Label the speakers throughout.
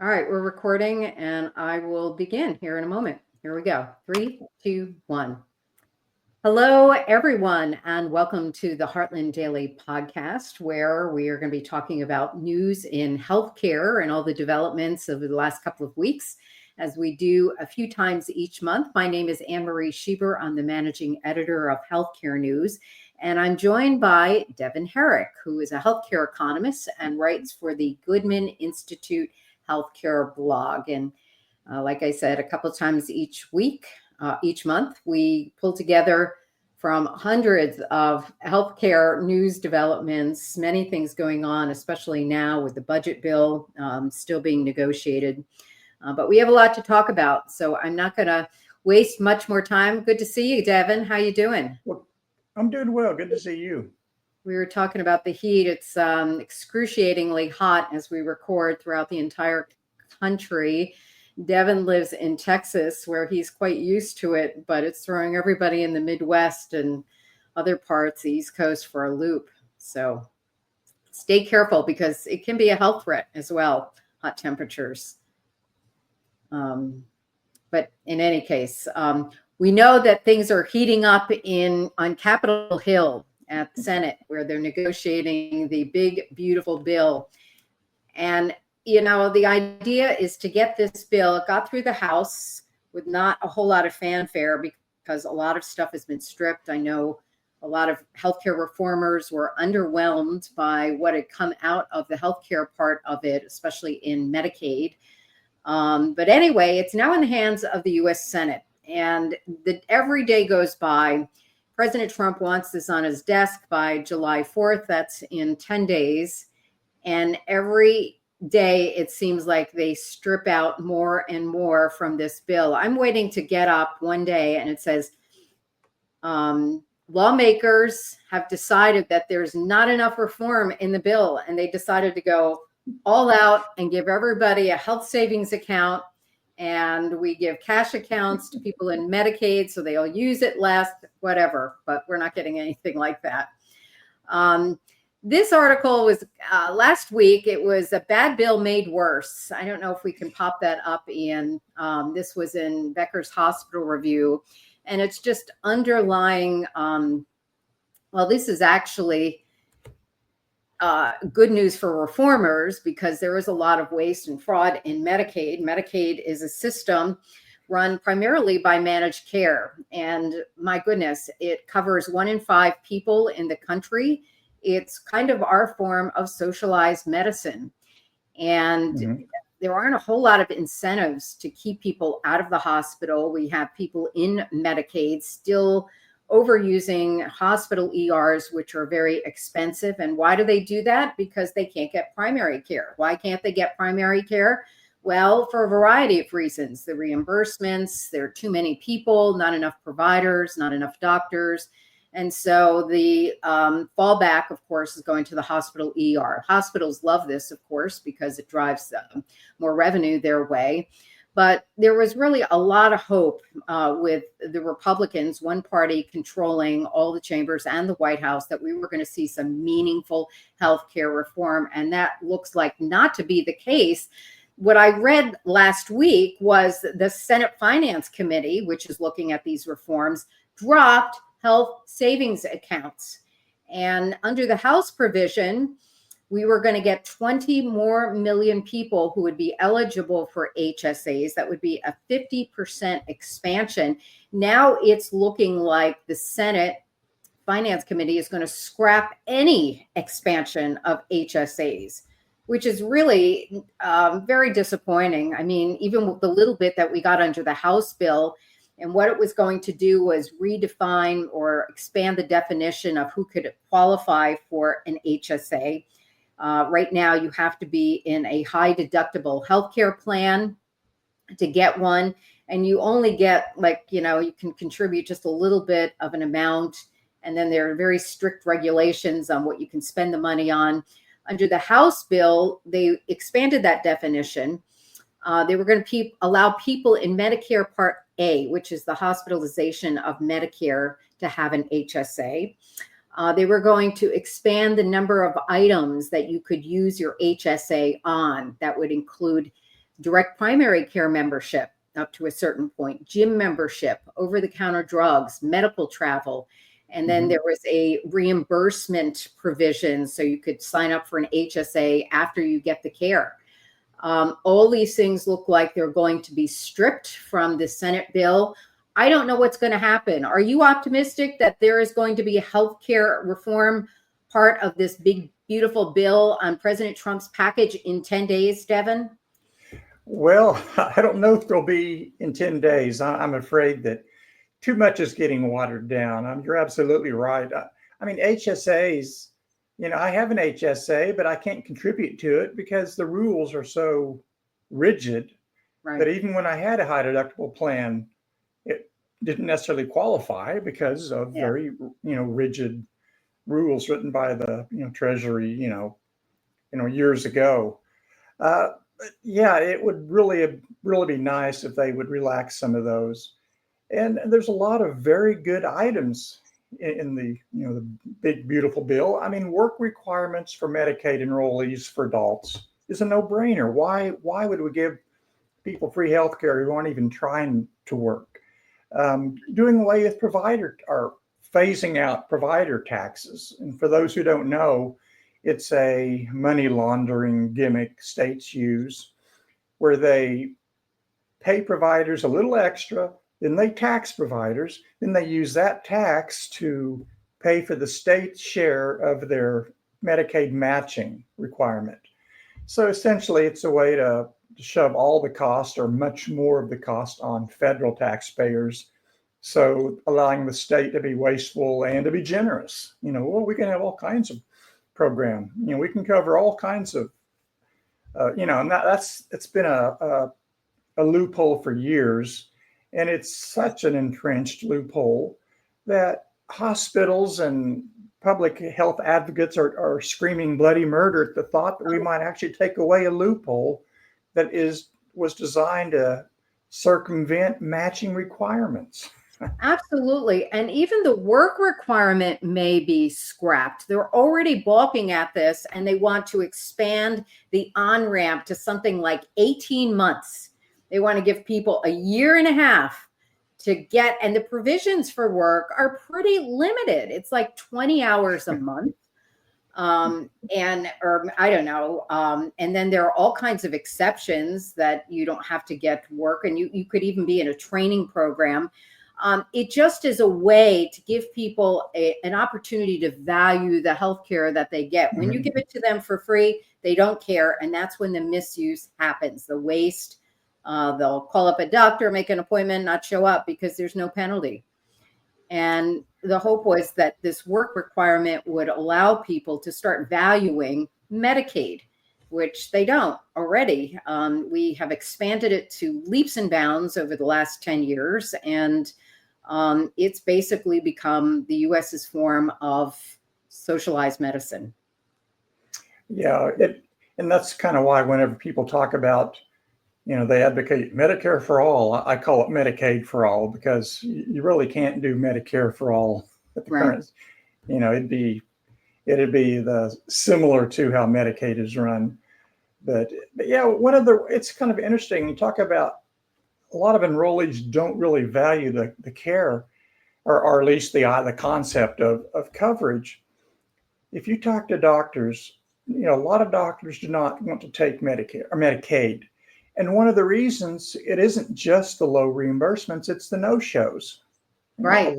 Speaker 1: All right, we're recording and I will begin here in a moment. Here we go. 3, 2, 1. Hello, everyone, and welcome to the Heartland Daily Podcast, where we are going to be talking about news in healthcare and all the developments over the last couple of weeks, as we do a few times each month. My name is AnneMarie Schieber. I'm the managing editor of Healthcare News, and I'm joined by Devon Herrick, who is a healthcare economist and writes for the Goodman Institute Healthcare Blog. And like I said, a couple of times each month, we pull together from hundreds of healthcare news developments, many things going on, especially now with the budget bill still being negotiated. But we have a lot to talk about, so I'm not going to waste much more time. Good to see you, Devon. How you doing?
Speaker 2: Well, I'm doing well. Good to see you.
Speaker 1: We were talking about the heat. It's excruciatingly hot as we record throughout the entire country. Devon lives in Texas, where he's quite used to it, but it's throwing everybody in the Midwest and other parts, the East Coast, for a loop. So stay careful because it can be a health threat as well, hot temperatures. But in any case, we know that things are heating up on Capitol Hill at the Senate, where they're negotiating the big, beautiful bill. And the idea is to get this bill. It got through the House with not a whole lot of fanfare because a lot of stuff has been stripped. I know a lot of healthcare reformers were underwhelmed by what had come out of the healthcare part of it, especially in Medicaid. But anyway, it's now in the hands of the U.S. Senate. And every day goes by. President Trump wants this on his desk by July 4th. That's in 10 days. And every day, it seems like they strip out more and more from this bill. I'm waiting to get up one day and it says, lawmakers have decided that there's not enough reform in the bill. And they decided to go all out and give everybody a health savings account. And we give cash accounts to people in Medicaid, so they'll use it less, whatever. But we're not getting anything like that. This article was last week. It was a bad bill made worse. I don't know if we can pop that up, Ian. This was in Becker's Hospital Review. And it's just underlying, this is actually good news for reformers because there is a lot of waste and fraud in Medicaid. Medicaid is a system run primarily by managed care. And my goodness, it covers 1 in 5 people in the country. It's kind of our form of socialized medicine. And there aren't a whole lot of incentives to keep people out of the hospital. We have people in Medicaid still overusing hospital ERs, which are very expensive. And why do they do that? Because they can't get primary care. Why can't they get primary care? Well, for a variety of reasons. The reimbursements, there are too many people, not enough providers, not enough doctors. And so the fallback, of course, is going to the hospital ER. Hospitals love this, of course, because it drives more revenue their way. But there was really a lot of hope with the Republicans, one party controlling all the chambers and the White House, that we were going to see some meaningful healthcare reform. And that looks like not to be the case. What I read last week was the Senate Finance Committee, which is looking at these reforms, dropped health savings accounts. And under the House provision, we were going to get 20 more million people who would be eligible for HSAs. That would be a 50% expansion. Now it's looking like the Senate Finance Committee is going to scrap any expansion of HSAs, which is really very disappointing. I mean, even with the little bit that we got under the House bill, and what it was going to do was redefine or expand the definition of who could qualify for an HSA. Right now, you have to be in a high deductible healthcare plan to get one. And you only get you can contribute just a little bit of an amount. And then there are very strict regulations on what you can spend the money on. Under the House bill, they expanded that definition. They were going to allow people in Medicare Part A, which is the hospitalization of Medicare, to have an HSA. They were going to expand the number of items that you could use your HSA on. That would include direct primary care membership up to a certain point, gym membership, over-the-counter drugs, medical travel. And then there was a reimbursement provision, so you could sign up for an HSA after you get the care. All these things look like they're going to be stripped from the Senate bill. I don't know what's going to happen. Are you optimistic that there is going to be a healthcare reform part of this big, beautiful bill on President Trump's package in 10 days, Devon?
Speaker 2: Well, I don't know if there'll be in 10 days. I'm afraid that too much is getting watered down. You're absolutely right. I mean, HSAs, I have an HSA, but I can't contribute to it because the rules are so rigid that even when I had a high deductible plan, it didn't necessarily qualify because of very, rigid rules written by the, Treasury, years ago. It would really be nice if they would relax some of those. And there's a lot of very good items in the, the big, beautiful bill. I mean, work requirements for Medicaid enrollees for adults is a no-brainer. Why would we give people free health care who aren't even trying to work? Doing away with phasing out provider taxes. And for those who don't know, it's a money laundering gimmick states use where they pay providers a little extra, then they tax providers, then they use that tax to pay for the state's share of their Medicaid matching requirement. So essentially, it's a way to shove all the cost or much more of the cost on federal taxpayers. So allowing the state to be wasteful and to be generous. We can have all kinds of program. We can cover all kinds of, and it's been a loophole for years. And it's such an entrenched loophole that hospitals and public health advocates are screaming bloody murder at the thought that we might actually take away a loophole that was designed to circumvent matching requirements.
Speaker 1: Absolutely. And even the work requirement may be scrapped. They're already balking at this, and they want to expand the on-ramp to something like 18 months. They want to give people a year and a half to get, and the provisions for work are pretty limited. It's like 20 hours a month. Or I don't know. And then there are all kinds of exceptions that you don't have to get work, and you could even be in a training program. It just is a way to give people an opportunity to value the healthcare that they get. When you give it to them for free, they don't care. And that's when the misuse happens, the waste. They'll call up a doctor, make an appointment, not show up because there's no penalty. And the hope was that this work requirement would allow people to start valuing Medicaid, which they don't already. We have expanded it to leaps and bounds over the last 10 years. And it's basically become the US's form of socialized medicine.
Speaker 2: Yeah, and that's kind of why whenever people talk about, they advocate Medicare for all, I call it Medicaid for all, because you really can't do Medicare for all at the current. It'd be the similar to how Medicaid is run. But yeah, it's kind of interesting. You talk about a lot of enrollees don't really value the care, or at least the concept of coverage. If you talk to doctors, a lot of doctors do not want to take Medicare or Medicaid. And one of the reasons, it isn't just the low reimbursements, it's the no-shows.
Speaker 1: Right.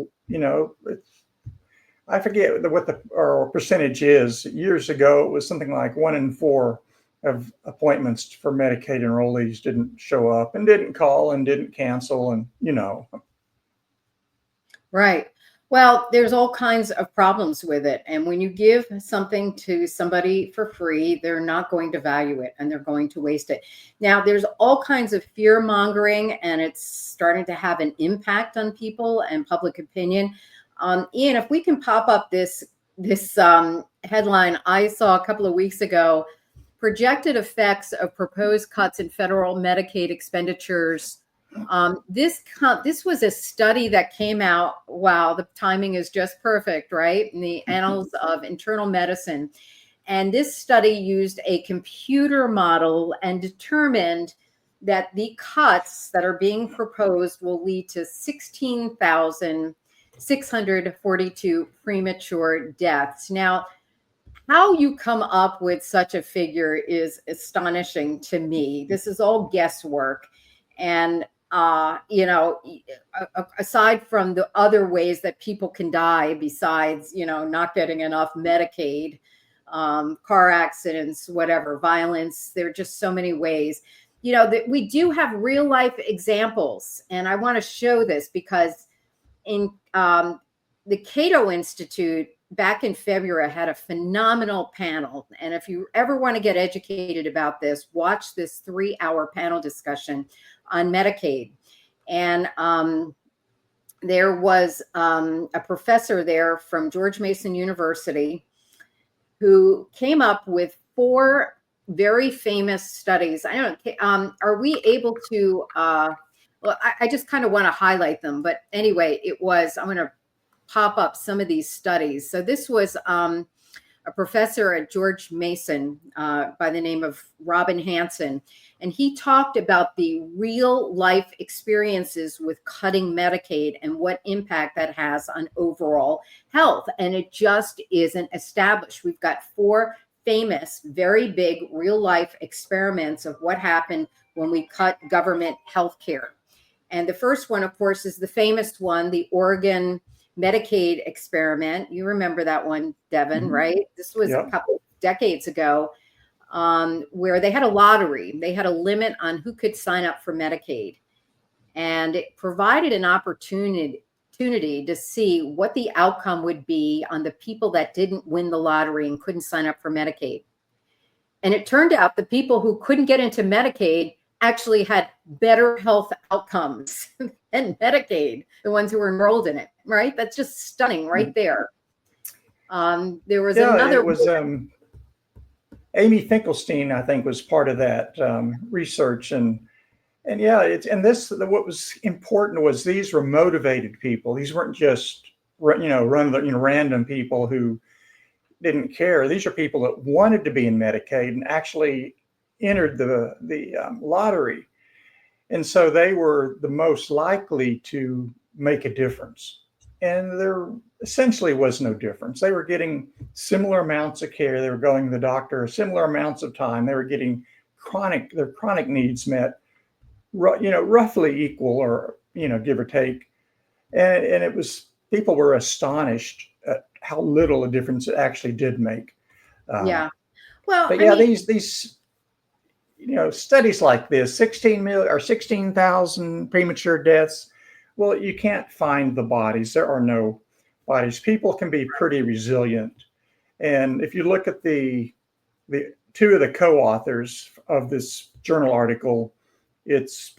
Speaker 2: I forget what the percentage is. Years ago, it was something like 1 in 4 of appointments for Medicaid enrollees didn't show up and didn't call and didn't cancel, and
Speaker 1: Right. Well, there's all kinds of problems with it. And when you give something to somebody for free, they're not going to value it and they're going to waste it. Now, there's all kinds of fear mongering, and it's starting to have an impact on people and public opinion. Ian, if we can pop up this headline I saw a couple of weeks ago, projected effects of proposed cuts in federal Medicaid expenditures. This was a study that came out. Wow, the timing is just perfect, right? In the Annals of Internal Medicine. And this study used a computer model and determined that the cuts that are being proposed will lead to 16,642 premature deaths. Now, how you come up with such a figure is astonishing to me. This is all guesswork. And, aside from the other ways that people can die besides, not getting enough Medicaid, car accidents, whatever, violence, there are just so many ways, that we do have real life examples. And I want to show this because in the Cato Institute, back in February, I had a phenomenal panel. And if you ever want to get educated about this, watch this 3-hour panel discussion on Medicaid. And there was a professor there from George Mason University who came up with 4 very famous studies. I don't know, are we able to, well, I just kind of want to highlight them. But anyway, I'm going to pop up some of these studies. So this was a professor at George Mason by the name of Robin Hanson. And he talked about the real life experiences with cutting Medicaid and what impact that has on overall health. And it just isn't established. We've got 4 famous, very big real life experiments of what happened when we cut government health care. And the first one, of course, is the famous one, the Oregon Medicaid experiment. You remember that one, Devon, right? This was a couple decades ago, where they had a lottery. They had a limit on who could sign up for Medicaid. And it provided an opportunity to see what the outcome would be on the people that didn't win the lottery and couldn't sign up for Medicaid. And it turned out the people who couldn't get into Medicaid actually had better health outcomes than Medicaid, the ones who were enrolled in it, right? That's just stunning right there. There was another.
Speaker 2: It was Amy Finkelstein, I think, was part of that research. And what was important was these were motivated people. These weren't just, random people who didn't care. These are people that wanted to be in Medicaid and actually entered the lottery. And so they were the most likely to make a difference. And there essentially was no difference. They were getting similar amounts of care. They were going to the doctor similar amounts of time. They were getting their chronic needs met, roughly equal, or, give or take. And it was, people were astonished at how little a difference it actually did make.
Speaker 1: Yeah. Well,
Speaker 2: these studies like this, 16,000 premature deaths. Well, you can't find the bodies. There are no bodies. People can be pretty resilient. And if you look at the 2 of the co-authors of this journal article, it's,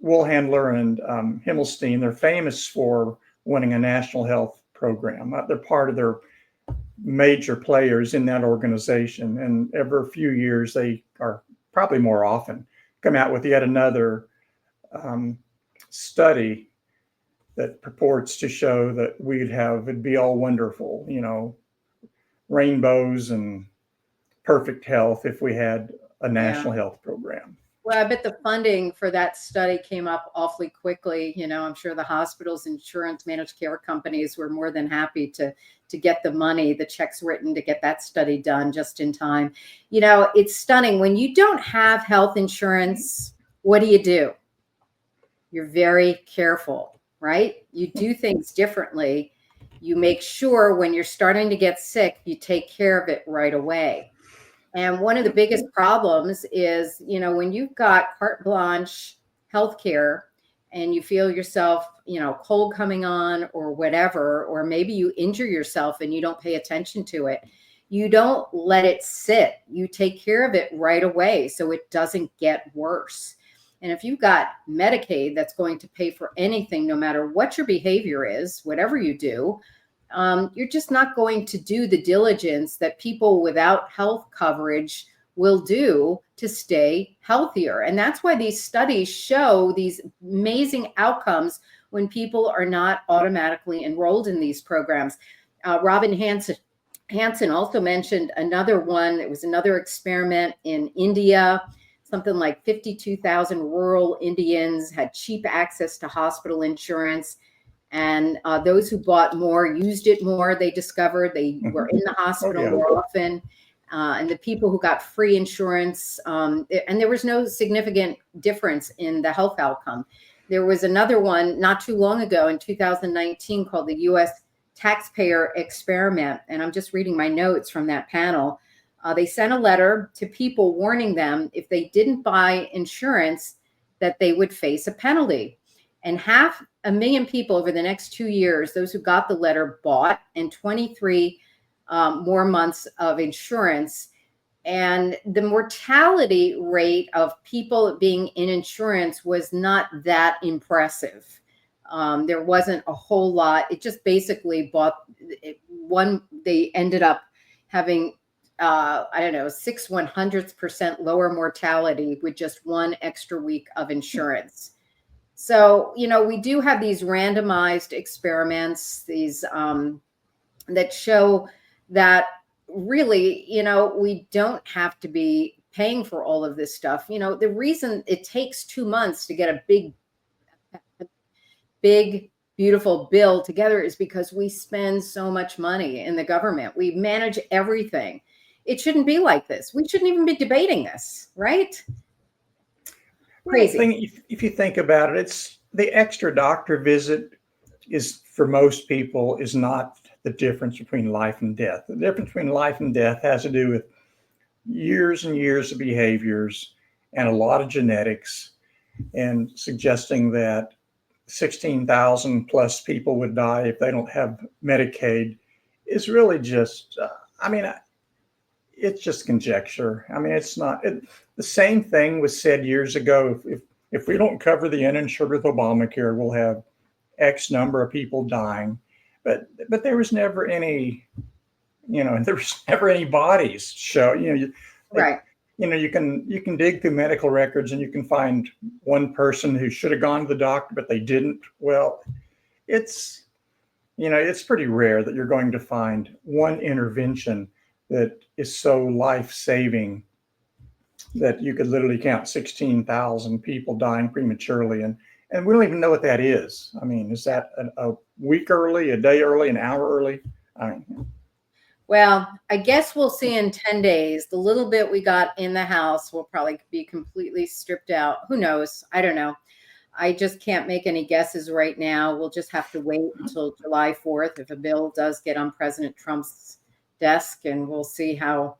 Speaker 2: Woolhandler and Himmelstein. They're famous for winning a national health program. They're part of their major players in that organization. And every few years, they are probably more often come out with yet another study that purports to show that it'd be all wonderful, rainbows and perfect health if we had a national health program.
Speaker 1: Well, I bet the funding for that study came up awfully quickly. I'm sure the hospitals, insurance, managed care companies were more than happy to get the money, the checks written to get that study done just in time. It's stunning. When you don't have health insurance, what do? You're very careful, right? You do things differently. You make sure when you're starting to get sick, you take care of it right away. And one of the biggest problems is, when you've got carte blanche healthcare and you feel yourself, cold coming on or whatever, or maybe you injure yourself and you don't pay attention to it, you don't let it sit. You take care of it right away so it doesn't get worse. And if you've got Medicaid that's going to pay for anything, no matter what your behavior is, whatever you do, you're just not going to do the diligence that people without health coverage will do to stay healthier. And that's why these studies show these amazing outcomes when people are not automatically enrolled in these programs. Robin Hanson also mentioned another one. It was another experiment in India. something like 52,000 rural Indians had cheap access to hospital insurance. And those who bought more used it more. They discovered they were in the hospital more often. And the people who got free insurance, and there was no significant difference in the health outcome. There was another one not too long ago in 2019 called the U.S. Taxpayer Experiment. And I'm just reading my notes from that panel. They sent a letter to people warning them if they didn't buy insurance that they would face a penalty. And 500,000 people over the next 2 years, those who got the letter bought, and 23 more months of insurance. And the mortality rate of people being in insurance was not that impressive. There wasn't a whole lot. It just basically they ended up having, 6/100% lower mortality with just one extra week of insurance. So, we do have these randomized experiments, these that show that really, we don't have to be paying for all of this stuff. The reason it takes 2 months to get a big, beautiful bill together is because we spend so much money in the government. We manage everything. It shouldn't be like this. We shouldn't even be debating this, right? Crazy.
Speaker 2: If you think about it, it's the extra doctor visit is, for most people, is not the difference between life and death. The difference between life and death has to do with years and years of behaviors and a lot of genetics, and suggesting that 16,000 plus people would die if they don't have Medicaid is really just, it's just conjecture. It's not. The same thing was said years ago. If we don't cover the uninsured with Obamacare, we'll have X number of people dying. But there was never any, there was never any bodies show.
Speaker 1: Right.
Speaker 2: You can dig through medical records and you can find one person who should have gone to the doctor, but they didn't. Well, it's pretty rare that you're going to find one intervention that is so life-saving that you could literally count 16,000 people dying prematurely. And we don't even know what that is. Is that a week early, a day early, an hour early?
Speaker 1: Well, I guess we'll see in 10 days. The little bit we got in the House will probably be completely stripped out. Who knows? I don't know. I just can't make any guesses right now. We'll just have to wait until July 4th if a bill does get on President Trump's desk, and we'll see how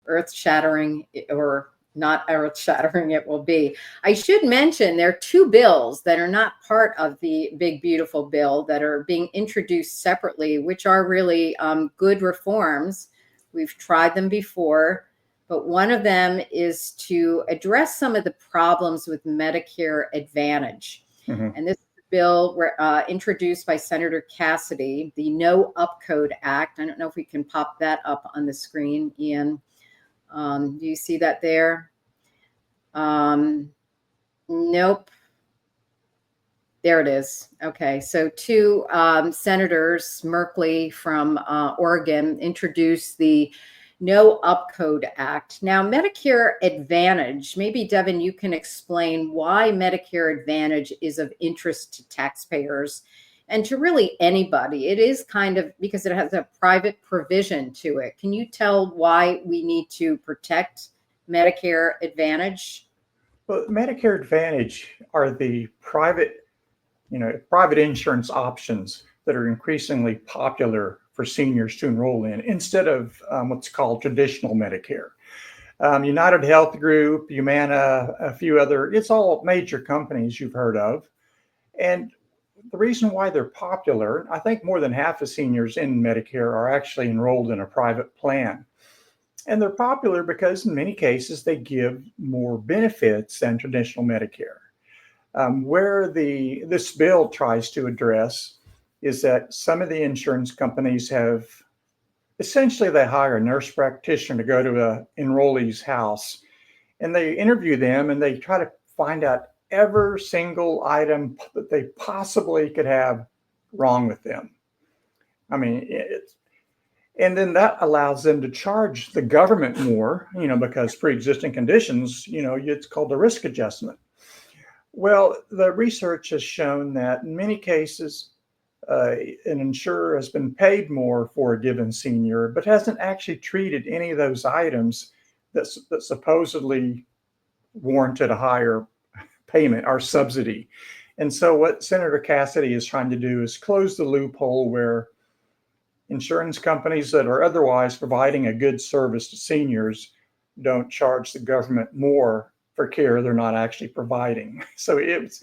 Speaker 1: earth-shattering or not earth-shattering it will be. I should mention there are 2 bills that are not part of the big, beautiful bill that are being introduced separately, which are really good reforms. We've tried them before, but one of them is to address some of the problems with Medicare Advantage. Mm-hmm. And this bill introduced by Senator Cassidy, the No Upcode Act. I don't know if we can pop that up on the screen, Ian. Do you see that there? Nope. There it is. Okay. So 2 senators, Merkley from Oregon, introduced the No Upcode Act. Now, Medicare Advantage, maybe Devon, you can explain why Medicare Advantage is of interest to taxpayers and to really anybody. It is kind of because it has a private provision to it. Can you tell why we need to protect Medicare Advantage?
Speaker 2: Well, Medicare Advantage are the private insurance options that are increasingly popular for seniors to enroll in instead of what's called traditional Medicare. United Health Group, Humana, a few other, it's all major companies you've heard of. And the reason why they're popular, I think more than half of seniors in Medicare are actually enrolled in a private plan. And they're popular because in many cases they give more benefits than traditional Medicare. Where this bill tries to address is that some of the insurance companies have essentially they hire a nurse practitioner to go to an enrollee's house and they interview them and they try to find out every single item that they possibly could have wrong with them. And then that allows them to charge the government more, because pre-existing conditions, it's called the risk adjustment. Well, the research has shown that in many cases, an insurer has been paid more for a given senior, but hasn't actually treated any of those items that supposedly warranted a higher payment or subsidy. And so what Senator Cassidy is trying to do is close the loophole where insurance companies that are otherwise providing a good service to seniors don't charge the government more for care they're not actually providing. So it's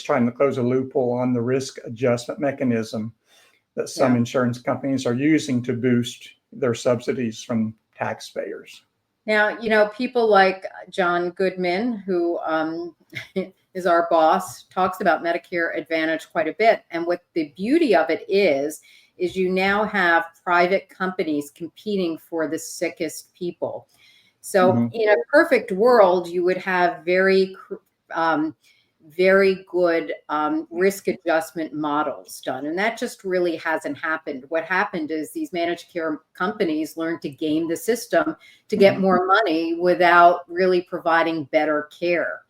Speaker 2: trying to close a loophole on the risk adjustment mechanism that some insurance companies are using to boost their subsidies from taxpayers.
Speaker 1: Now, people like John Goodman, who is our boss, talks about Medicare Advantage quite a bit. And what the beauty of it is you now have private companies competing for the sickest people. So in a perfect world, you would have very good risk adjustment models done. And that just really hasn't happened. What happened is these managed care companies learned to game the system to get more money without really providing better care.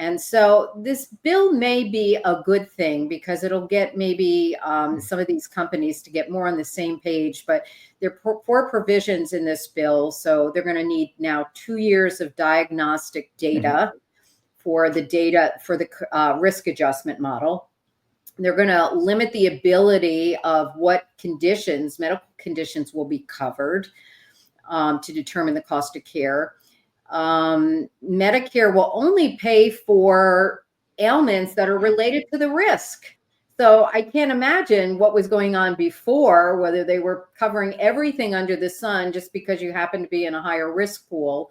Speaker 1: And so this bill may be a good thing because it'll get maybe some of these companies to get more on the same page, but there are 4 provisions in this bill. So they're going to need now 2 years of diagnostic data for the risk adjustment model. They're going to limit the ability of what medical conditions will be covered to determine the cost of care. Medicare will only pay for ailments that are related to the risk. So I can't imagine what was going on before, whether they were covering everything under the sun just because you happen to be in a higher risk pool.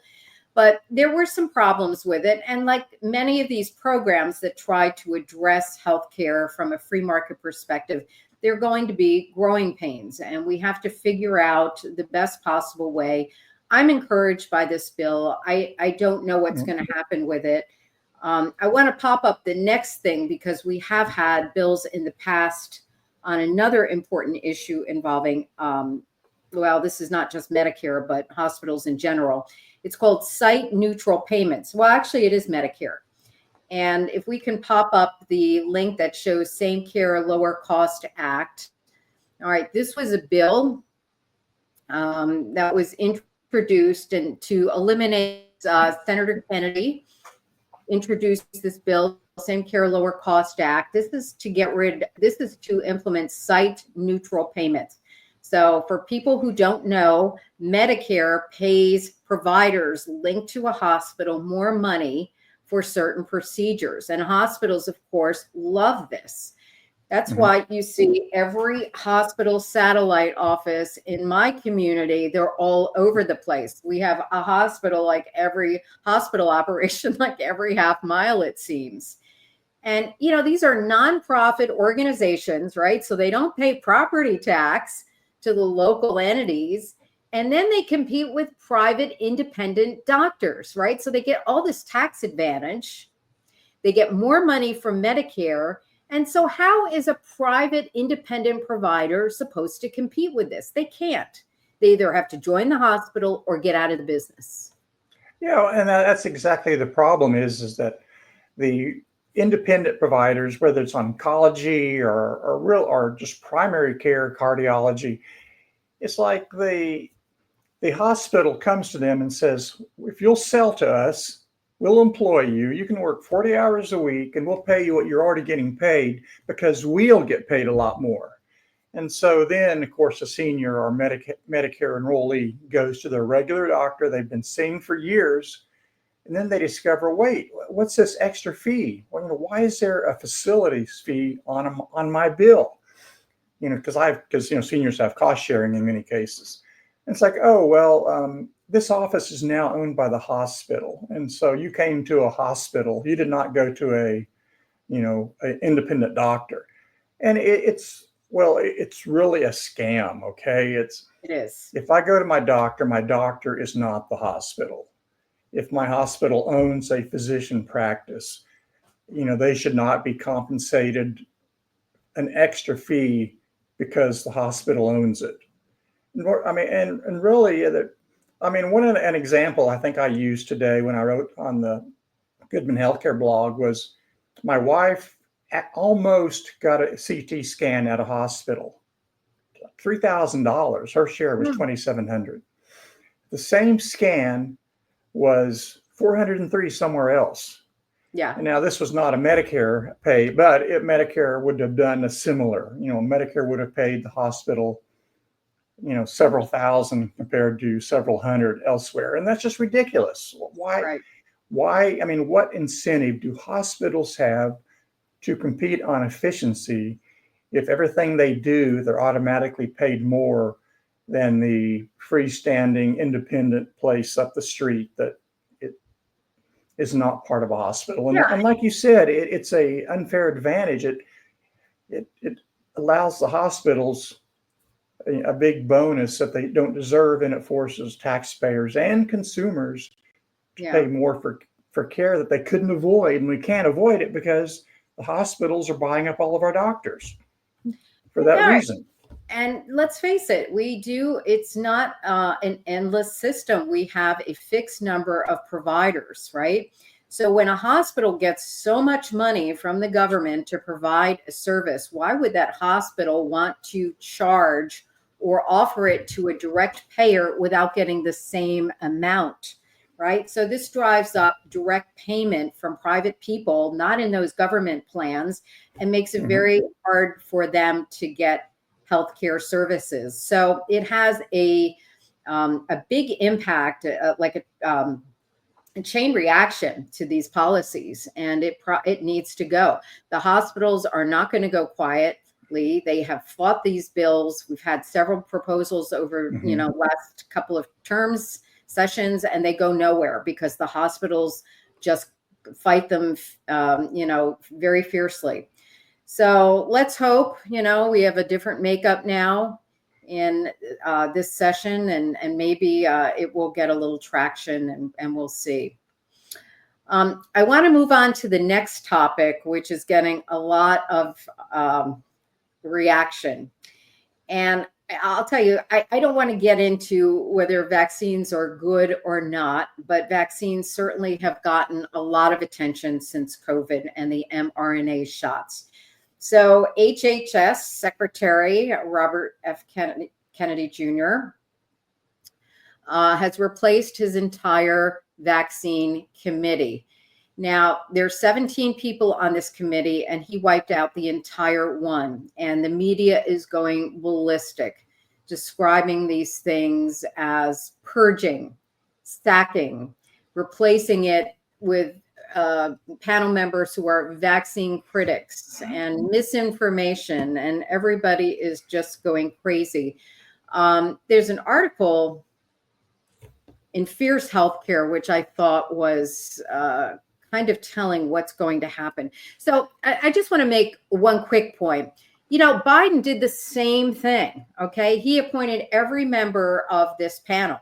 Speaker 1: But there were some problems with it. And like many of these programs that try to address healthcare from a free market perspective, they're going to be growing pains. And we have to figure out the best possible way. I'm encouraged by this bill. I don't know what's going to happen with it. I want to pop up the next thing because we have had bills in the past on another important issue involving, this is not just Medicare, but hospitals in general. It's called site neutral payments. Well, actually, it is Medicare. And if we can pop up the link that shows Same Care, Lower Cost Act. All right, this was a bill that was introduced and to eliminate Senator Kennedy introduced this bill, Same Care, Lower Cost Act. This is to implement site neutral payments. So for people who don't know, Medicare pays providers linked to a hospital more money for certain procedures. And hospitals, of course, love this. That's why you see every hospital satellite office in my community, they're all over the place. We have a hospital like every hospital operation, like every half mile, it seems. And, these are nonprofit organizations, right? So they don't pay property tax to the local entities. And then they compete with private independent doctors, right? So they get all this tax advantage. They get more money from Medicare. And so how is a private independent provider supposed to compete with this? They can't. They either have to join the hospital or get out of the business.
Speaker 2: And that's exactly the problem is that the independent providers, whether it's oncology or just primary care, cardiology, it's like the hospital comes to them and says, if you'll sell to us, we'll employ you. You can work 40 hours a week and we'll pay you what you're already getting paid because we'll get paid a lot more. And so then, of course, a senior or Medicare enrollee goes to their regular doctor they've been seeing for years. And then they discover, wait, what's this extra fee? Well, why is there a facilities fee on my bill? Because seniors have cost sharing in many cases. And it's like, this office is now owned by the hospital. And so you came to a hospital. You did not go to an independent doctor. And it's really a scam. Okay. It
Speaker 1: is.
Speaker 2: If I go to my doctor is not the hospital. If my hospital owns a physician practice, they should not be compensated an extra fee because the hospital owns it. I mean, and really, an example I think I used today when I wrote on the Goodman Healthcare blog was my wife almost got a CT scan at a hospital, $3,000. Her share was $2,700. The same scan was $403 somewhere else.
Speaker 1: Yeah.
Speaker 2: And now this was not a Medicare pay, but Medicare would have done a similar. Medicare would have paid the hospital, several thousand compared to several hundred elsewhere, and that's just ridiculous. Why?
Speaker 1: Right.
Speaker 2: Why? I mean, what incentive do hospitals have to compete on efficiency if everything they do, they're automatically paid more than the freestanding independent place up the street that it is not part of a hospital? And like you said, it's a unfair advantage. It allows the hospitals a big bonus that they don't deserve, and it forces taxpayers and consumers to pay more for care that they couldn't avoid. And we can't avoid it because the hospitals are buying up all of our doctors for that reason.
Speaker 1: And let's face it, it's not an endless system. We have a fixed number of providers, right? So when a hospital gets so much money from the government to provide a service, why would that hospital want to charge or offer it to a direct payer without getting the same amount, right? So this drives up direct payment from private people, not in those government plans, and makes it very hard for them to get healthcare services. So it has a big impact, like a chain reaction to these policies, and it needs to go. The hospitals are not going to go quietly. They have fought these bills. We've had several proposals over last couple of sessions, and they go nowhere because the hospitals just fight them very fiercely. So let's hope we have a different makeup now in this session, and maybe it will get a little traction, and we'll see. I want to move on to the next topic, which is getting a lot of reaction. And I'll tell you, I don't want to get into whether vaccines are good or not, but vaccines certainly have gotten a lot of attention since COVID and the mRNA shots. So HHS Secretary Robert F. Kennedy Jr. Has replaced his entire vaccine committee. Now, there's 17 people on this committee, and he wiped out the entire one. And the media is going ballistic, describing these things as purging, stacking, replacing it with panel members who are vaccine critics and misinformation, and everybody is just going crazy. There's an article in Fierce Healthcare, which I thought was kind of telling what's going to happen. So I just want to make one quick point. Biden did the same thing, okay? He appointed every member of this panel.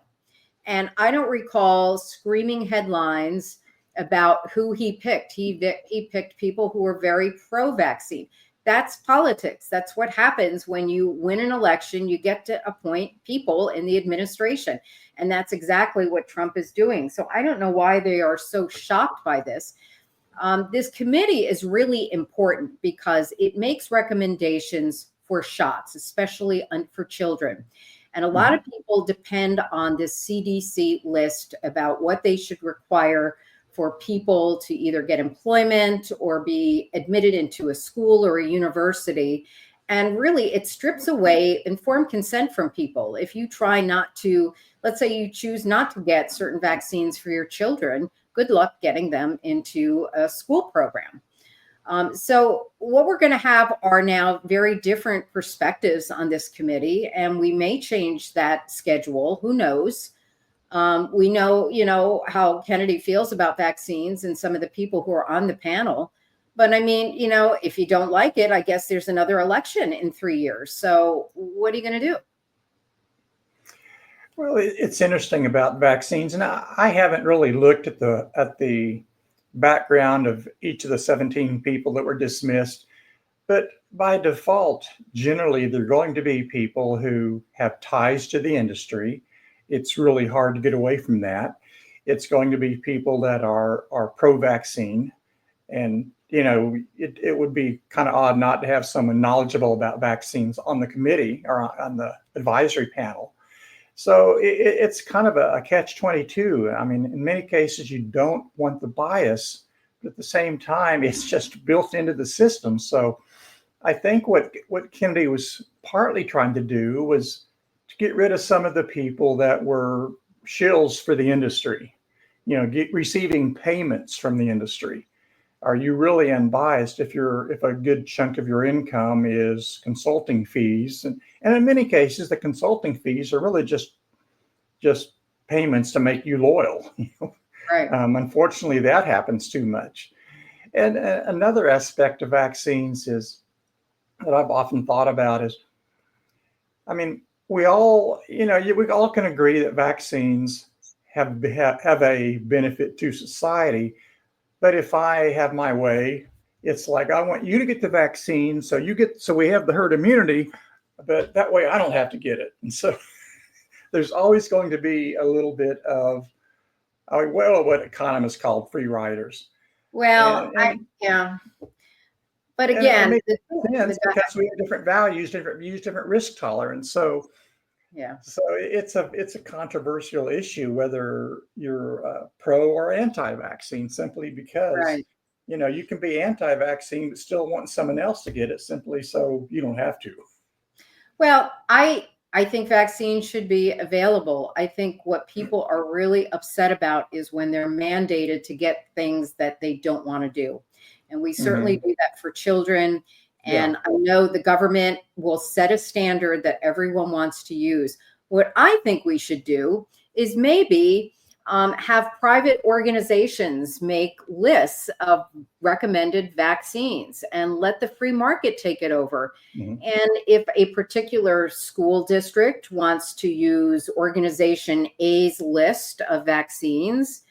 Speaker 1: And I don't recall screaming headlines about who he picked. He picked people who were very pro-vaccine. That's politics. That's what happens when you win an election. You get to appoint people in the administration. And that's exactly what Trump is doing. So I don't know why they are so shocked by this. This committee is really important because it makes recommendations for shots, especially for children. And a lot of people depend on this CDC list about what they should require for people to either get employment or be admitted into a school or a university. And really, it strips away informed consent from people. If you try not to, let's say you choose not to get certain vaccines for your children, good luck getting them into a school program. So what we're going to have are now very different perspectives on this committee, and we may change that schedule. Who knows? We know, how Kennedy feels about vaccines and some of the people who are on the panel. But I mean, if you don't like it, I guess there's another election in 3 years. So what are you going to do?
Speaker 2: Well, it's interesting about vaccines, and I haven't really looked at the background of each of the 17 people that were dismissed. But by default, generally, they're going to be people who have ties to the industry. It's really hard to get away from that. It's going to be people that are pro-vaccine. And, it would be kind of odd not to have someone knowledgeable about vaccines on the committee or on the advisory panel. So it's kind of a catch-22. I mean, in many cases, you don't want the bias, but at the same time, it's just built into the system. So I think what Kennedy was partly trying to do was to get rid of some of the people that were shills for the industry, receiving payments from the industry. Are you really unbiased if a good chunk of your income is consulting fees? And in many cases, the consulting fees are really just payments to make you loyal.
Speaker 1: Right.
Speaker 2: Unfortunately, that happens too much. And another aspect of vaccines is that I've often thought about is, I mean, we all can agree that vaccines have a benefit to society. But if I have my way, it's like, I want you to get the vaccine so we have the herd immunity, but that way I don't have to get it. And so there's always going to be a little bit of, what economists call free riders.
Speaker 1: Well, yeah. But again,
Speaker 2: because we have different values, different views, different risk tolerance. So
Speaker 1: yeah.
Speaker 2: So it's a controversial issue whether you're pro or anti-vaccine, simply because
Speaker 1: Right.
Speaker 2: You can be anti-vaccine but still want someone else to get it simply so you don't have to.
Speaker 1: Well, I think vaccines should be available. I think what people are really upset about is when they're mandated to get things that they don't want to do. And we certainly do that for children. And I know the government will set a standard that everyone wants to use. What I think we should do is maybe have private organizations make lists of recommended vaccines and let the free market take it over. And if a particular school district wants to use organization A's list of vaccines,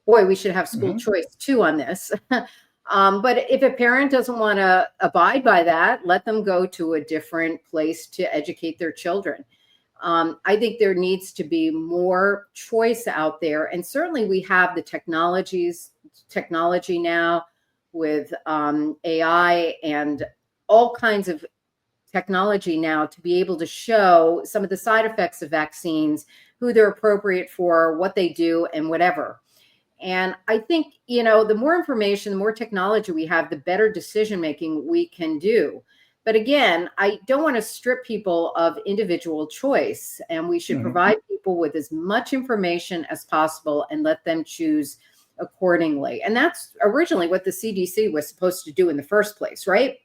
Speaker 1: boy, we should have school choice too on this. But if a parent doesn't want to abide by that, let them go to a different place to educate their children. I think there needs to be more choice out there. And certainly we have the technology now with AI and all kinds of technology now to be able to show some of the side effects of vaccines, who they're appropriate for, what they do, and whatever. And I think, the more information, the more technology we have, the better decision making we can do. But again, I don't want to strip people of individual choice, and we should provide people with as much information as possible and let them choose accordingly. And that's originally what the CDC was supposed to do in the first place, right?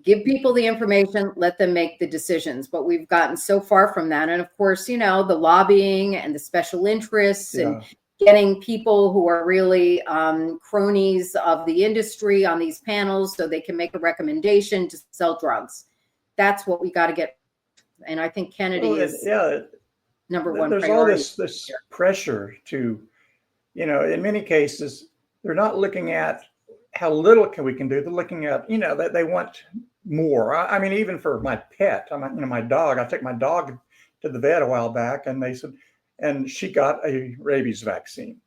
Speaker 1: Give people the information, let them make the decisions. But we've gotten so far from that. And of course, the lobbying and the special interests and getting people who are really cronies of the industry on these panels so they can make a recommendation to sell drugs. That's what we got to get. And I think Kennedy is number one
Speaker 2: there's
Speaker 1: priority.
Speaker 2: All this pressure to, in many cases, they're not looking at how little we can do. They're looking at, that they want more. I mean, even for my pet, my dog, I took my dog to the vet a while back, and they said, and she got a rabies vaccine.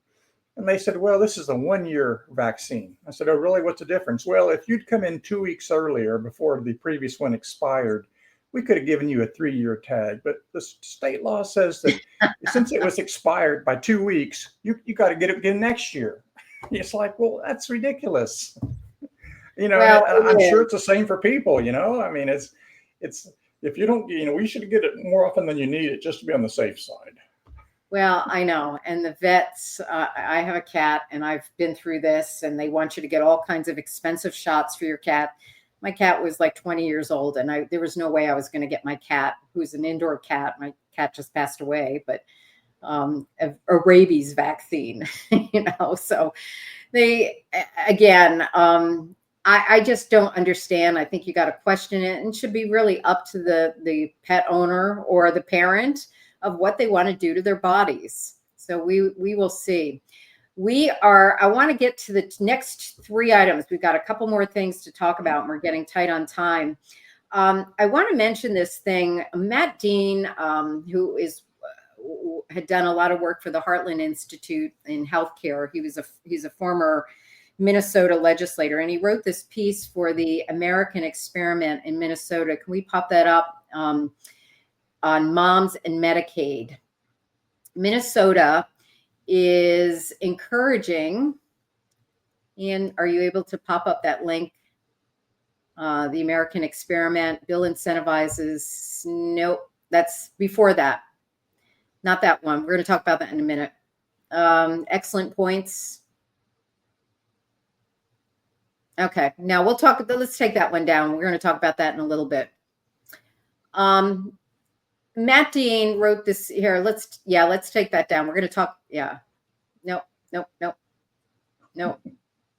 Speaker 2: And they said, well, this is a 1-year vaccine. I said, oh, really? What's the difference? Well, if you'd come in 2 weeks earlier before the previous one expired, we could have given you a 3-year tag. But the state law says that since it was expired by 2 weeks, you got to get it again next year. It's like, well, that's ridiculous. I'm sure it's the same for people, I mean, it's if you don't, we should get it more often than you need it just to be on the safe side.
Speaker 1: Well, I know. And the vets, I have a cat and I've been through this, and they want you to get all kinds of expensive shots for your cat. My cat was like 20 years old, and there was no way I was going to get my cat, who's an indoor cat. My cat just passed away, but a rabies vaccine, so they, again, I just don't understand. I think you got to question it, and it should be really up to the pet owner or the parent of what they want to do to their bodies. So we will see. I want to get to the next 3 items. We've got a couple more things to talk about, and we're getting tight on time. I want to mention this thing. Matt Dean, who had done a lot of work for the Heartland Institute in healthcare. He's a former Minnesota legislator, and he wrote this piece for the American Experiment in Minnesota. Can we pop that up on moms and Medicaid? Minnesota is encouraging, and are you able to pop up that link? The American Experiment bill incentivizes. Nope, that's before that. Not that one. We're going to talk about that in a minute. Excellent points. Okay, now let's take that one down. We're going to talk about that in a little bit. Matt Dean wrote this here. Let's take that down. We're going to talk. Yeah. Nope.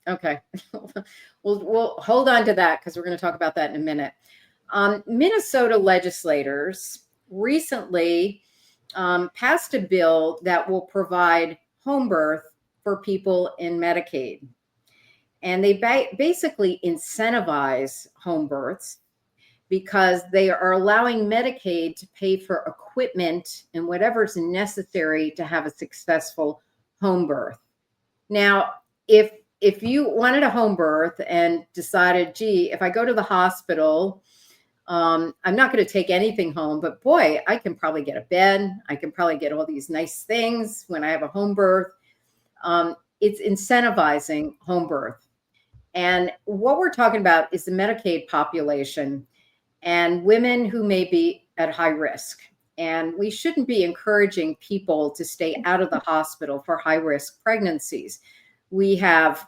Speaker 1: Okay. We'll hold on to that because we're going to talk about that in a minute. Minnesota legislators recently passed a bill that will provide home birth for people in Medicaid. And they basically incentivize home births because they are allowing Medicaid to pay for equipment and whatever's necessary to have a successful home birth. Now, if you wanted a home birth and decided, gee, if I go to the hospital, I'm not going to take anything home, but boy, I can probably get a bed. I can probably get all these nice things when I have a home birth. It's incentivizing home birth. And what we're talking about is the Medicaid population and women who may be at high risk. And we shouldn't be encouraging people to stay out of the hospital for high risk pregnancies. We have,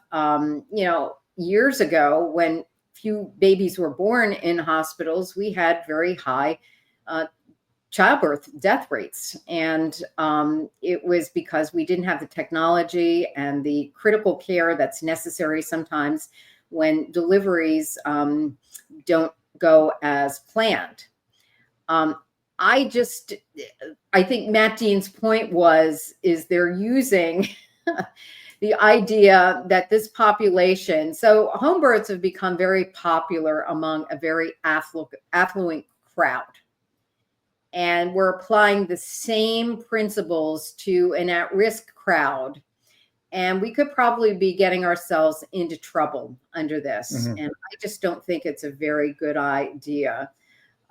Speaker 1: years ago when few babies were born in hospitals, we had very high childbirth death rates. And it was because we didn't have the technology and the critical care that's necessary sometimes when deliveries don't go as planned. I think Matt Dean's point is they're using the idea that this population, so home births have become very popular among a very affluent crowd. And we're applying the same principles to an at-risk crowd. And we could probably be getting ourselves into trouble under this. Mm-hmm. And I just don't think it's a very good idea.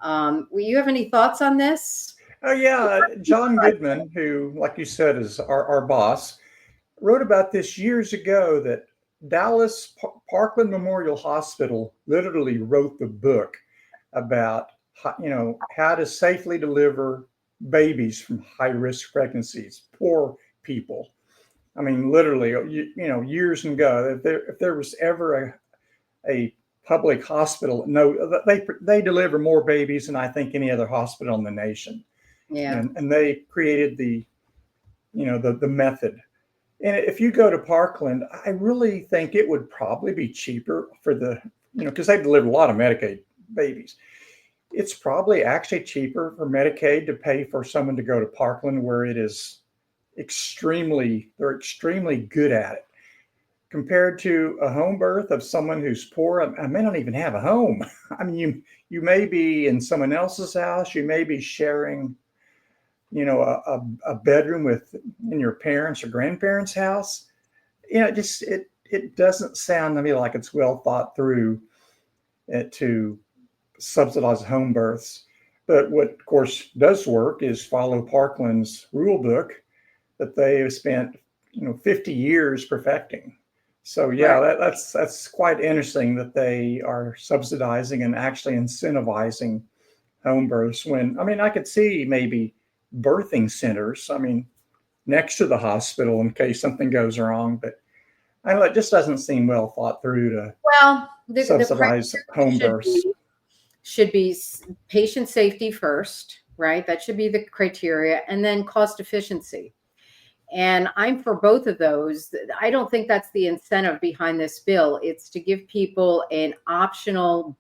Speaker 1: Will you have any thoughts on this?
Speaker 2: Oh, yeah. John Goodman, who, like you said, is our boss, wrote about this years ago that Dallas Parkland Memorial Hospital literally wrote the book about, how to safely deliver babies from high-risk pregnancies, poor people. I mean, literally, years ago, if there was ever a public hospital, they deliver more babies than I think any other hospital in the nation.
Speaker 1: Yeah.
Speaker 2: And they created the method. And if you go to Parkland, I really think it would probably be cheaper for because they deliver a lot of Medicaid babies. It's probably actually cheaper for Medicaid to pay for someone to go to Parkland, where it is they're extremely good at it, compared to a home birth of someone who's poor. I may not even have a home. I mean, you may be in someone else's house. You may be sharing, a bedroom in your parents' or grandparents' house. It doesn't sound to me like it's well thought through to subsidize home births. But what, of course, does work is follow Parkland's rule book that they have spent 50 years perfecting. So yeah, right. That's quite interesting that they are subsidizing and actually incentivizing home births. I could see maybe birthing centers, next to the hospital in case something goes wrong, but it just doesn't seem well thought through to subsidize home births.
Speaker 1: Should be patient safety first, right? That should be the criteria, and then cost efficiency. And I'm for both of those. I don't think that's the incentive behind this bill. It's to give people an optional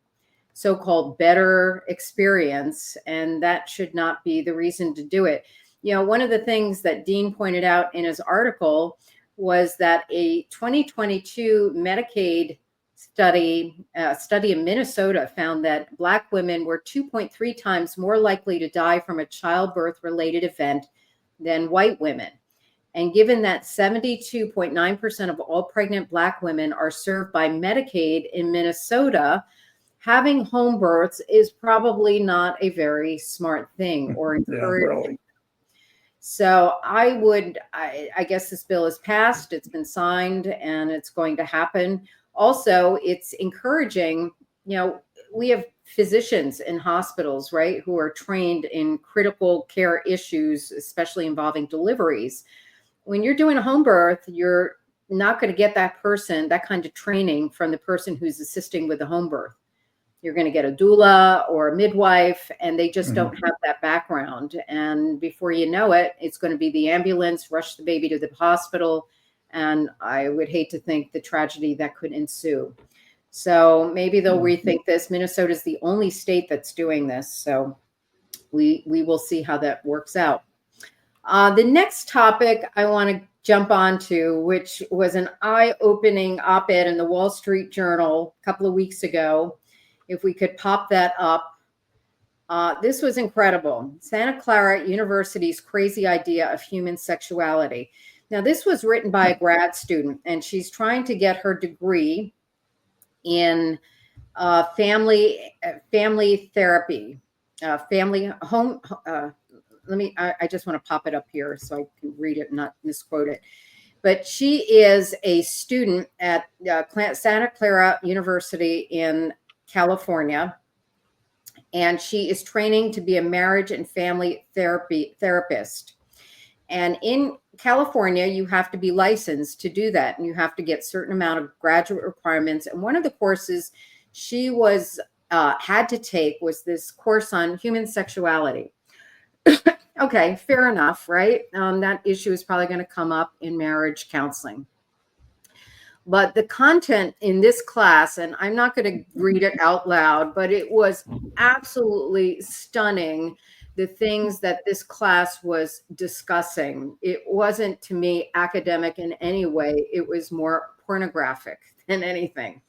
Speaker 1: so-called better experience, and that should not be the reason to do it. One of the things that Dean pointed out in his article was that a 2022 Medicaid study in Minnesota found that Black women were 2.3 times more likely to die from a childbirth-related event than white women. And given that 72.9% of all pregnant Black women are served by Medicaid in Minnesota, having home births is probably not a very smart thing or encouraging.
Speaker 2: Yeah, really.
Speaker 1: So I guess this bill is passed, it's been signed, and it's going to happen. Also, it's encouraging, we have physicians in hospitals, right, who are trained in critical care issues, especially involving deliveries. When you're doing a home birth, you're not going to get that kind of training from the person who's assisting with the home birth. You're going to get a doula or a midwife, and they just don't have that background. And before you know it, it's going to be the ambulance, rush the baby to the hospital. And I would hate to think the tragedy that could ensue. So maybe they'll rethink this. Minnesota is the only state that's doing this. So we will see how that works out. The next topic I want to jump onto, which was an eye-opening op-ed in the Wall Street Journal a couple of weeks ago. If we could pop that up. This was incredible. Santa Clara University's crazy idea of human sexuality. Now, this was written by a grad student, and she's trying to get her degree in family therapy, I just want to pop it up here so I can read it and not misquote it. But she is a student at Santa Clara University in California, and she is training to be a marriage and family therapist. And in California, you have to be licensed to do that, and you have to get certain amount of graduate requirements. And one of the courses she was had to take was this course on human sexuality. Okay, fair enough, right? That issue is probably going to come up in marriage counseling. But the content in this class, and I'm not going to read it out loud, but it was absolutely stunning, the things that this class was discussing. It wasn't, to me, academic in any way. It was more pornographic than anything.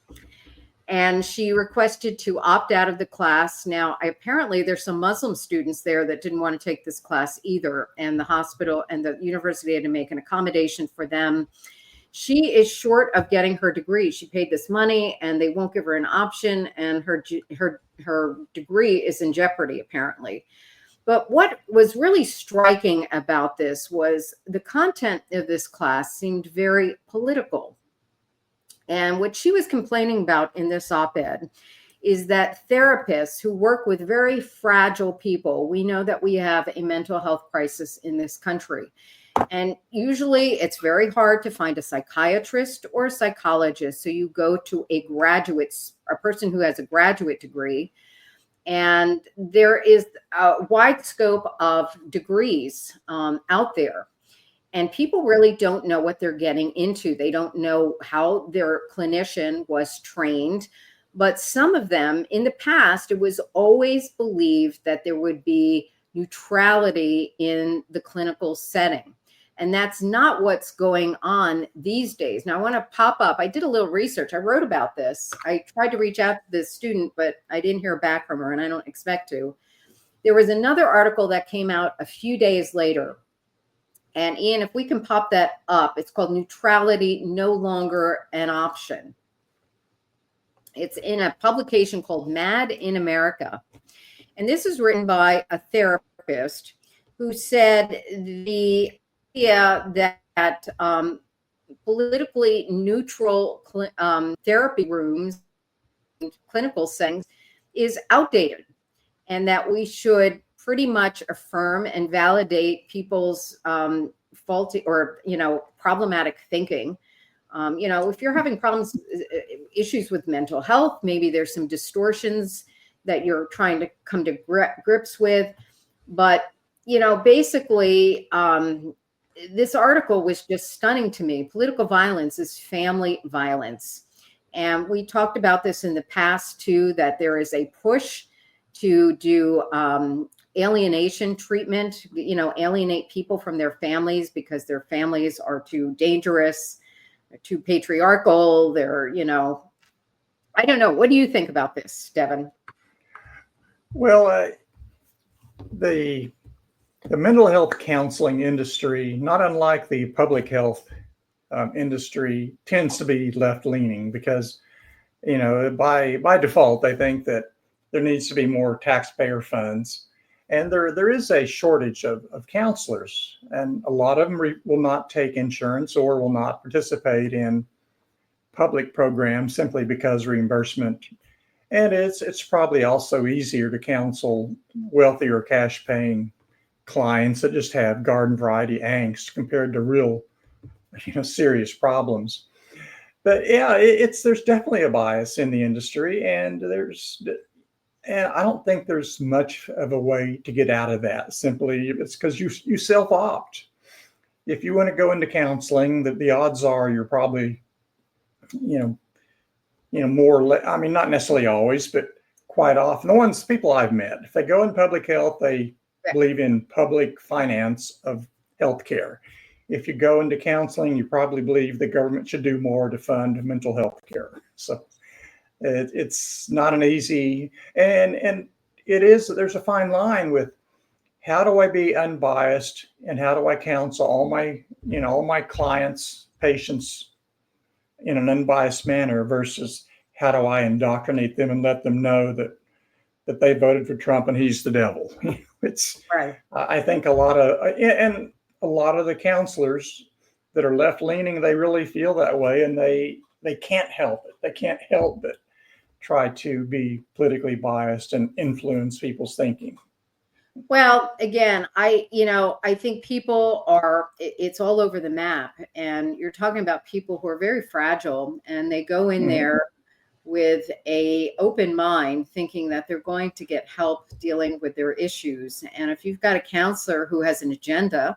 Speaker 1: And she requested to opt out of the class. Now, apparently there's some Muslim students there that didn't want to take this class either. And the hospital and the university had to make an accommodation for them. She is short of getting her degree. She paid this money and they won't give her an option. And her degree is in jeopardy, apparently. But what was really striking about this was the content of this class seemed very political. And what she was complaining about in this op-ed is that therapists who work with very fragile people, we know that we have a mental health crisis in this country. And usually it's very hard to find a psychiatrist or a psychologist. So you go to a person who has a graduate degree. And there is a wide scope of degrees out there. And people really don't know what they're getting into. They don't know how their clinician was trained. But some of them, in the past, it was always believed that there would be neutrality in the clinical setting. And that's not what's going on these days. Now, I want to pop up. I did a little research. I wrote about this. I tried to reach out to this student, but I didn't hear back from her, and I don't expect to. There was another article that came out a few days later. And Ian, if we can pop that up, it's called Neutrality No Longer an Option. It's in a publication called Mad in America. And this is written by a therapist who said the idea that politically neutral therapy rooms, clinical settings, is outdated, and that we should pretty much affirm and validate people's faulty or, problematic thinking. If you're having issues with mental health, maybe there's some distortions that you're trying to come to grips with. But, basically, this article was just stunning to me. Political violence is family violence. And we talked about this in the past, too, that there is a push to do alienation treatment, alienate people from their families because their families are too dangerous, they're too patriarchal, I don't know. What do you think about this, Devon?
Speaker 2: Well, the mental health counseling industry, not unlike the public health industry, tends to be left-leaning because, by default, they think that there needs to be more taxpayer funds. And there is a shortage of counselors, and a lot of them will not take insurance or will not participate in public programs simply because reimbursement. And it's probably also easier to counsel wealthier cash-paying clients that just have garden variety angst compared to real, serious problems. But yeah, there's definitely a bias in the industry, and I don't think there's much of a way to get out of that. Simply, it's because you self-opt. If you want to go into counseling, the odds are you're probably, more or less, I mean, not necessarily always, but quite often, the ones people I've met, if they go in public health, they believe in public finance of healthcare. If you go into counseling, you probably believe the government should do more to fund mental health care. So it's not an easy, and there's a fine line with how do I be unbiased and how do I counsel all my clients, patients in an unbiased manner versus how do I indoctrinate them and let them know that they voted for Trump and he's the devil. It's
Speaker 1: Right.
Speaker 2: I think a lot of the counselors that are left leaning, they really feel that way, and they can't help it. They can't help but try to be politically biased and influence people's thinking.
Speaker 1: Well, again, I think people it's all over the map, and you're talking about people who are very fragile, and they go in there with a open mind, thinking that they're going to get help dealing with their issues. And if you've got a counselor who has an agenda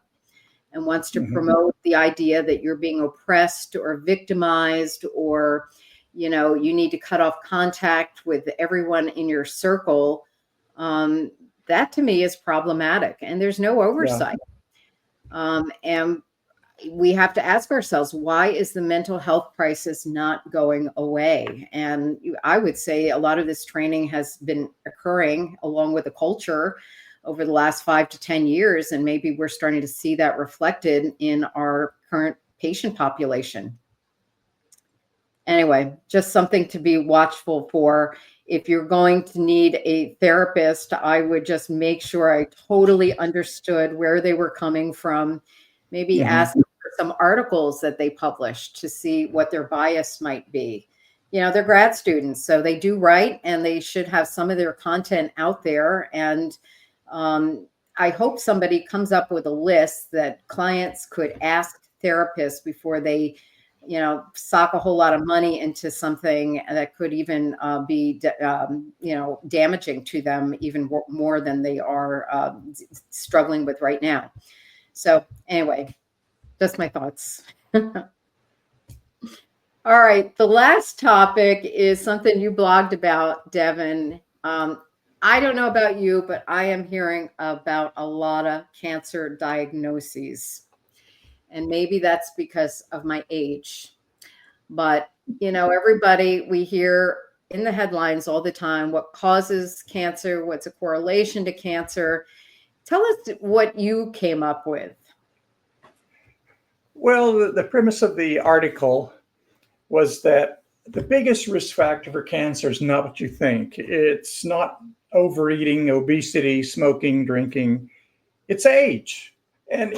Speaker 1: and wants to promote the idea that you're being oppressed or victimized, or, you need to cut off contact with everyone in your circle, that to me is problematic, and there's no oversight. And we have to ask ourselves, why is the mental health crisis not going away? And I would say a lot of this training has been occurring along with the culture over the last 5 to 10 years. And maybe we're starting to see that reflected in our current patient population. Anyway, just something to be watchful for. If you're going to need a therapist, I would just make sure I totally understood where they were coming from. Maybe ask for some articles that they published to see what their bias might be. They're grad students, so they do write, and they should have some of their content out there. And I hope somebody comes up with a list that clients could ask therapists before they sock a whole lot of money into something that could even be, damaging to them even more than they are struggling with right now. So anyway, just my thoughts. All right. The last topic is something you blogged about, Devon. I don't know about you, but I am hearing about a lot of cancer diagnoses. And maybe that's because of my age. But, everybody, we hear in the headlines all the time what causes cancer, what's a correlation to cancer. Tell us what you came up with.
Speaker 2: Well, the premise of the article was that the biggest risk factor for cancer is not what you think. It's not overeating, obesity, smoking, drinking. It's age. And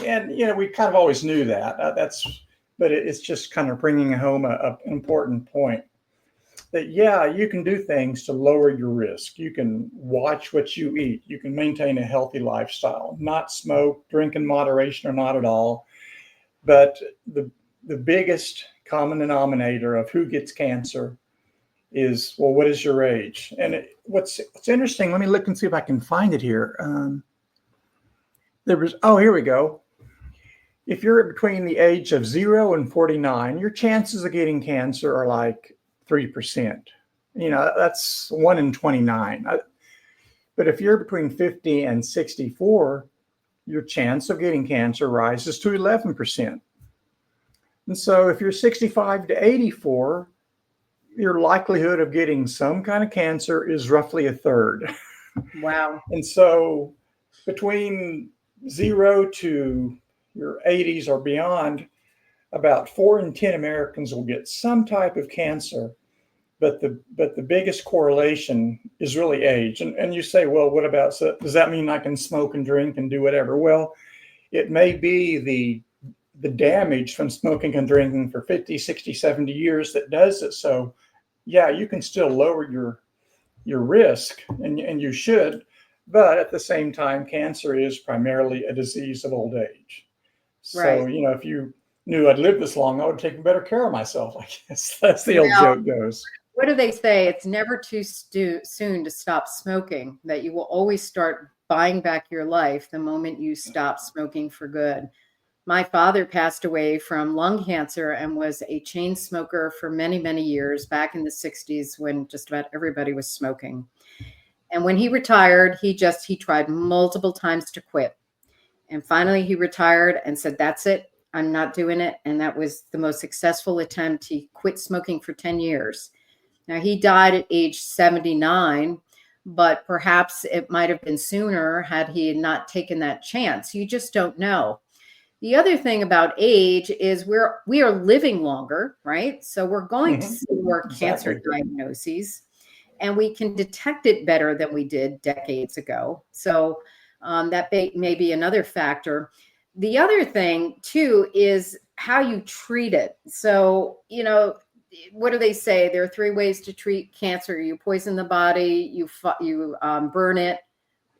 Speaker 2: we kind of always knew that. But it's just kind of bringing home an important point. That, you can do things to lower your risk. You can watch what you eat. You can maintain a healthy lifestyle, not smoke, drink in moderation or not at all. But the biggest common denominator of who gets cancer is, well, what is your age? And what's interesting, let me look and see if I can find it here. Here we go. If you're between the age of 0 and 49, your chances of getting cancer are like 3%. That's 1 in 29. But if you're between 50 and 64, your chance of getting cancer rises to 11%. And so if you're 65 to 84, your likelihood of getting some kind of cancer is roughly a third.
Speaker 1: Wow.
Speaker 2: And so between 0 to your 80s or beyond, about 4 in 10 Americans will get some type of cancer. But the biggest correlation is really age. And you say, well, what about, so does that mean I can smoke and drink and do whatever? Well, it may be the damage from smoking and drinking for 50, 60, 70 years that does it. So yeah, you can still lower your risk, and you should, but at the same time, cancer is primarily a disease of old age. So,
Speaker 1: Right.
Speaker 2: if you knew I'd live this long, I would take better care of myself, I guess. That's the old joke goes.
Speaker 1: What do they say? It's never too soon to stop smoking, that you will always start buying back your life the moment you stop smoking for good. My father passed away from lung cancer and was a chain smoker for many, many years back in the 60s when just about everybody was smoking. And when he retired, he tried multiple times to quit. And finally he retired and said, that's it, I'm not doing it. And that was the most successful attempt. He quit smoking for 10 years. Now, he died at age 79, but perhaps it might have been sooner had he not taken that chance. You just don't know. The other thing about age is we are living longer, right? So we're going to see more cancer diagnoses, and we can detect it better than we did decades ago. So that may be another factor. The other thing, too, is how you treat it. So, what do they say? There are 3 ways to treat cancer. You poison the body, you burn it,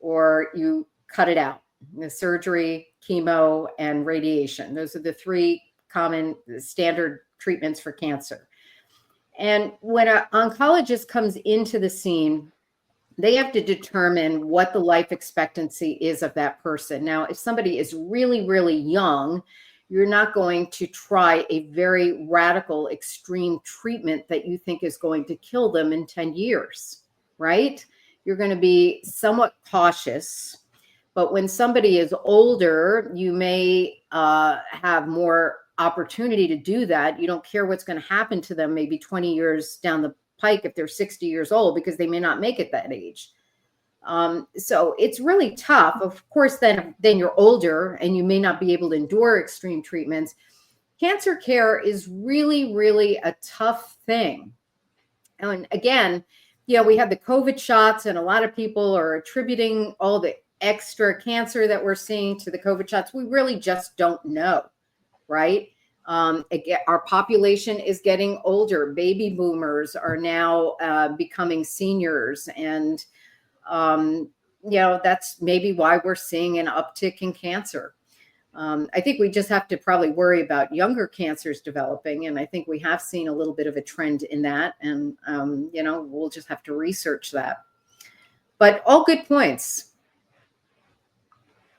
Speaker 1: or you cut it out. The surgery, chemo, and radiation. Those are the 3 common standard treatments for cancer. And when an oncologist comes into the scene, they have to determine what the life expectancy is of that person. Now, if somebody is really, really young, you're not going to try a very radical, extreme treatment that you think is going to kill them in 10 years, right? You're going to be somewhat cautious. But when somebody is older, you may have more opportunity to do that. You don't care what's going to happen to them maybe 20 years down the pike if they're 60 years old, because they may not make it that age. So it's really tough. Of course, then you're older and you may not be able to endure extreme treatments. Cancer care is really, really a tough thing. And again, we have the COVID shots, and a lot of people are attributing all the extra cancer that we're seeing to the COVID shots. We really just don't know, right? Our population is getting older. Baby boomers are now becoming seniors, and that's maybe why we're seeing an uptick in cancer. I think we just have to probably worry about younger cancers developing, and I think we have seen a little bit of a trend in that, and we'll just have to research that. But all good points.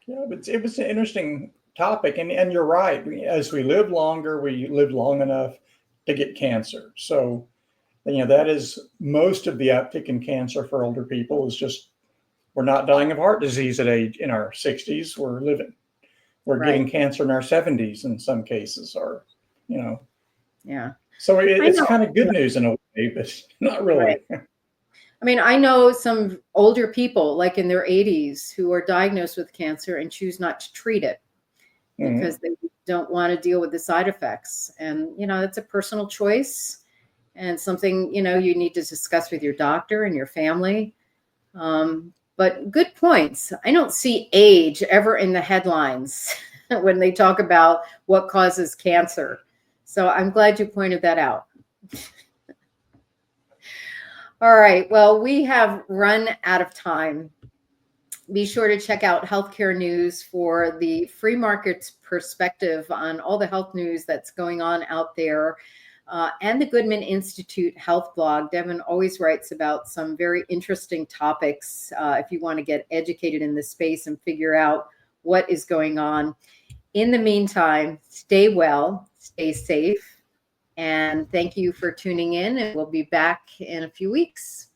Speaker 2: Yeah, but it was an interesting topic, and you're right. As we live longer, we live long enough to get cancer. So, that is most of the uptick in cancer for older people is just we're not dying of heart disease in our 60s. We're getting cancer in our 70s in some cases, or
Speaker 1: Yeah.
Speaker 2: So it's kind of good news in a way, but not really.
Speaker 1: Right. I mean, I know some older people, like in their 80s, who are diagnosed with cancer and choose not to treat it because they don't want to deal with the side effects. And, it's a personal choice and something, you need to discuss with your doctor and your family. But good points. I don't see age ever in the headlines when they talk about what causes cancer. So I'm glad you pointed that out. All right. Well, we have run out of time. Be sure to check out Healthcare News for the free market's perspective on all the health news that's going on out there, and the Goodman Institute Health Blog. Devon always writes about some very interesting topics if you want to get educated in this space and figure out what is going on. In the meantime, stay well, stay safe. And thank you for tuning in, and we'll be back in a few weeks.